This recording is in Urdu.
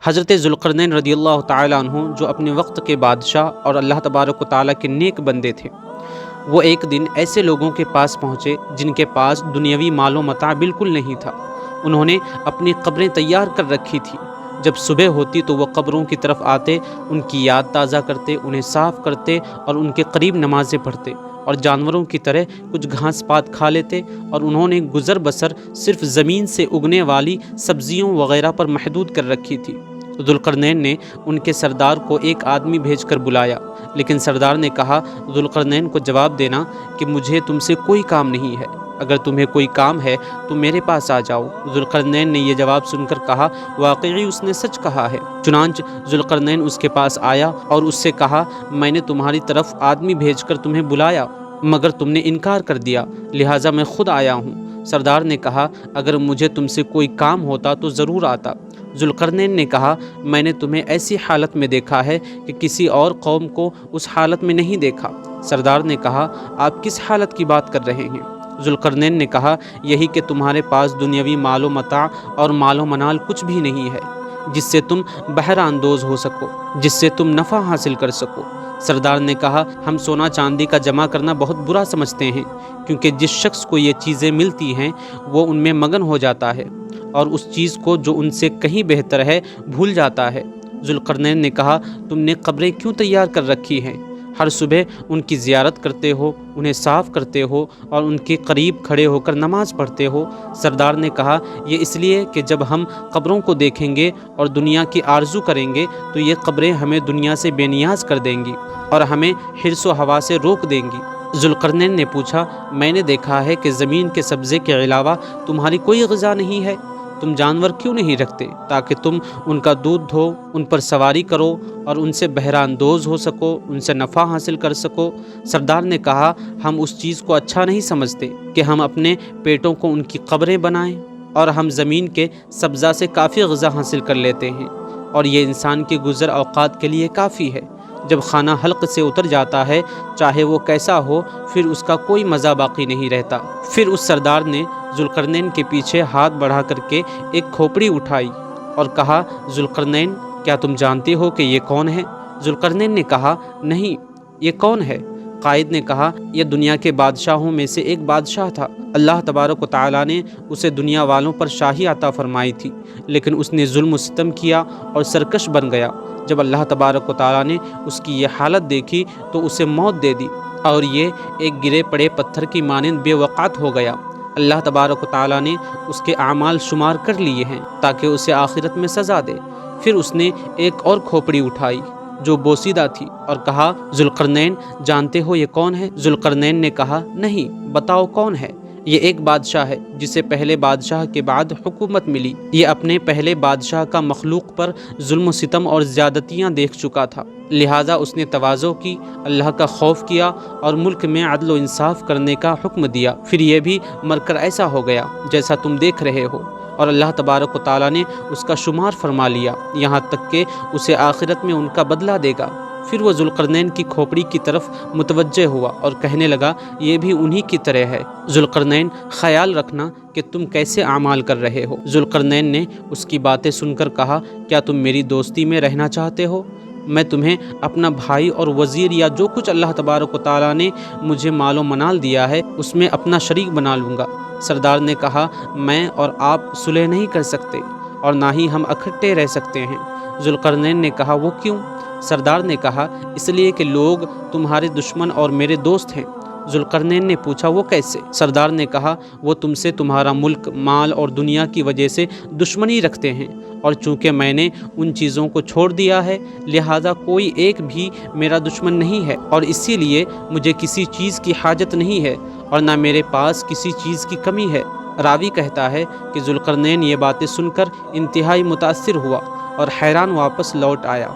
حضرت ذوالقرنین رضی اللہ تعالیٰ عنہ جو اپنے وقت کے بادشاہ اور اللہ تبارک و تعالیٰ کے نیک بندے تھے، وہ ایک دن ایسے لوگوں کے پاس پہنچے جن کے پاس دنیاوی مال و متاع بالکل نہیں تھا۔ انہوں نے اپنی قبریں تیار کر رکھی تھی۔ جب صبح ہوتی تو وہ قبروں کی طرف آتے، ان کی یاد تازہ کرتے، انہیں صاف کرتے اور ان کے قریب نمازیں پڑھتے، اور جانوروں کی طرح کچھ گھاس پات کھا لیتے، اور انہوں نے گزر بسر صرف زمین سے اگنے والی سبزیوں وغیرہ پر محدود کر رکھی تھی۔ ذوالقرنین نے ان کے سردار کو ایک آدمی بھیج کر بلایا، لیکن سردار نے کہا ذوالقرنین کو جواب دینا کہ مجھے تم سے کوئی کام نہیں ہے، اگر تمہیں کوئی کام ہے تو میرے پاس آ جاؤ۔ ذوالقرنین نے یہ جواب سن کر کہا واقعی اس نے سچ کہا ہے۔ چنانچہ ذوالقرنین اس کے پاس آیا اور اس سے کہا میں نے تمہاری طرف آدمی بھیج کر تمہیں بلایا، مگر تم نے انکار کر دیا، لہٰذا میں خود آیا ہوں۔ سردار نے کہا اگر مجھے تم سے کوئی کام ہوتا تو ضرور آتا۔ ذوالقرنین نے کہا میں نے تمہیں ایسی حالت میں دیکھا ہے کہ کسی اور قوم کو اس حالت میں نہیں دیکھا۔ سردار نے کہا آپ کس حالت کی بات کر رہے ہیں؟ ذوالقرنین نے کہا یہی کہ تمہارے پاس دنیاوی مال و متاع اور مال و منال کچھ بھی نہیں ہے جس سے تم بہرہ اندوز ہو سکو، جس سے تم نفع حاصل کر سکو۔ سردار نے کہا ہم سونا چاندی کا جمع کرنا بہت برا سمجھتے ہیں، کیونکہ جس شخص کو یہ چیزیں ملتی ہیں وہ ان میں مگن ہو جاتا ہے اور اس چیز کو جو ان سے کہیں بہتر ہے بھول جاتا ہے۔ ذوالقرنین نے کہا تم نے قبریں کیوں تیار کر رکھی ہیں؟ ہر صبح ان کی زیارت کرتے ہو، انہیں صاف کرتے ہو اور ان کے قریب کھڑے ہو کر نماز پڑھتے ہو۔ سردار نے کہا یہ اس لیے کہ جب ہم قبروں کو دیکھیں گے اور دنیا کی آرزو کریں گے تو یہ قبریں ہمیں دنیا سے بے نیاز کر دیں گی اور ہمیں حرص و ہوا سے روک دیں گی۔ ذوالقرنین نے پوچھا میں نے دیکھا ہے کہ زمین کے سبزے کے علاوہ تمہاری کوئی غذا نہیں ہے، تم جانور کیوں نہیں رکھتے تاکہ تم ان کا دودھ دھو، ان پر سواری کرو اور ان سے بہرہ اندوز ہو سکو، ان سے نفع حاصل کر سکو؟ سردار نے کہا ہم اس چیز کو اچھا نہیں سمجھتے کہ ہم اپنے پیٹوں کو ان کی قبریں بنائیں، اور ہم زمین کے سبزہ سے کافی غذا حاصل کر لیتے ہیں اور یہ انسان کے گزر اوقات کے لیے کافی ہے۔ جب کھانا حلق سے اتر جاتا ہے چاہے وہ کیسا ہو پھر اس کا کوئی مزہ باقی نہیں رہتا۔ پھر اس سردار نے ذوالقرنین کے پیچھے ہاتھ بڑھا کر کے ایک کھوپڑی اٹھائی اور کہا ذوالقرنین کیا تم جانتے ہو کہ یہ کون ہے؟ ذوالقرنین نے کہا نہیں، یہ کون ہے؟ قائد نے کہا یہ دنیا کے بادشاہوں میں سے ایک بادشاہ تھا، اللہ تبارک و تعالیٰ نے اسے دنیا والوں پر شاہی عطا فرمائی تھی، لیکن اس نے ظلم و ستم کیا اور سرکش بن گیا۔ جب اللہ تبارک و تعالیٰ نے اس کی یہ حالت دیکھی تو اسے موت دے دی اور یہ ایک گرے پڑے پتھر کی مانند بے وقعت ہو گیا۔ اللہ تبارک و تعالیٰ نے اس کے اعمال شمار کر لیے ہیں تاکہ اسے آخرت میں سزا دے۔ پھر اس نے ایک اور کھوپڑی اٹھائی جو بوسیدہ تھی اور کہا ذوالقرنین جانتے ہو یہ کون ہے؟ ذوالقرنین نے کہا نہیں، بتاؤ کون ہے؟ یہ ایک بادشاہ ہے جسے پہلے بادشاہ کے بعد حکومت ملی، یہ اپنے پہلے بادشاہ کا مخلوق پر ظلم و ستم اور زیادتیاں دیکھ چکا تھا، لہٰذا اس نے تواضع کی، اللہ کا خوف کیا اور ملک میں عدل و انصاف کرنے کا حکم دیا، پھر یہ بھی مر کر ایسا ہو گیا جیسا تم دیکھ رہے ہو، اور اللہ تبارک و تعالیٰ نے اس کا شمار فرما لیا، یہاں تک کہ اسے آخرت میں ان کا بدلہ دے گا۔ پھر وہ ذوالقرنین کی کھوپڑی کی طرف متوجہ ہوا اور کہنے لگا یہ بھی انہی کی طرح ہے، ذوالقرنین خیال رکھنا کہ تم کیسے اعمال کر رہے ہو۔ ذوالقرنین نے اس کی باتیں سن کر کہا کیا تم میری دوستی میں رہنا چاہتے ہو؟ میں تمہیں اپنا بھائی اور وزیر یا جو کچھ اللہ تبارک و تعالیٰ نے مجھے مال و منال دیا ہے اس میں اپنا شریک بنا لوں گا۔ سردار نے کہا میں اور آپ صلح نہیں کر سکتے اور نہ ہی ہم اکٹھے رہ سکتے ہیں۔ ذوالقرنین نے کہا وہ کیوں؟ سردار نے کہا اس لیے کہ لوگ تمہارے دشمن اور میرے دوست ہیں۔ ذوالقرنین نے پوچھا وہ کیسے؟ سردار نے کہا وہ تم سے تمہارا ملک، مال اور دنیا کی وجہ سے دشمنی رکھتے ہیں، اور چونکہ میں نے ان چیزوں کو چھوڑ دیا ہے لہٰذا کوئی ایک بھی میرا دشمن نہیں ہے، اور اسی لیے مجھے کسی چیز کی حاجت نہیں ہے اور نہ میرے پاس کسی چیز کی کمی ہے۔ راوی کہتا ہے کہ ذوالقرنین یہ باتیں سن کر انتہائی متاثر ہوا اور حیران واپس لوٹ آیا۔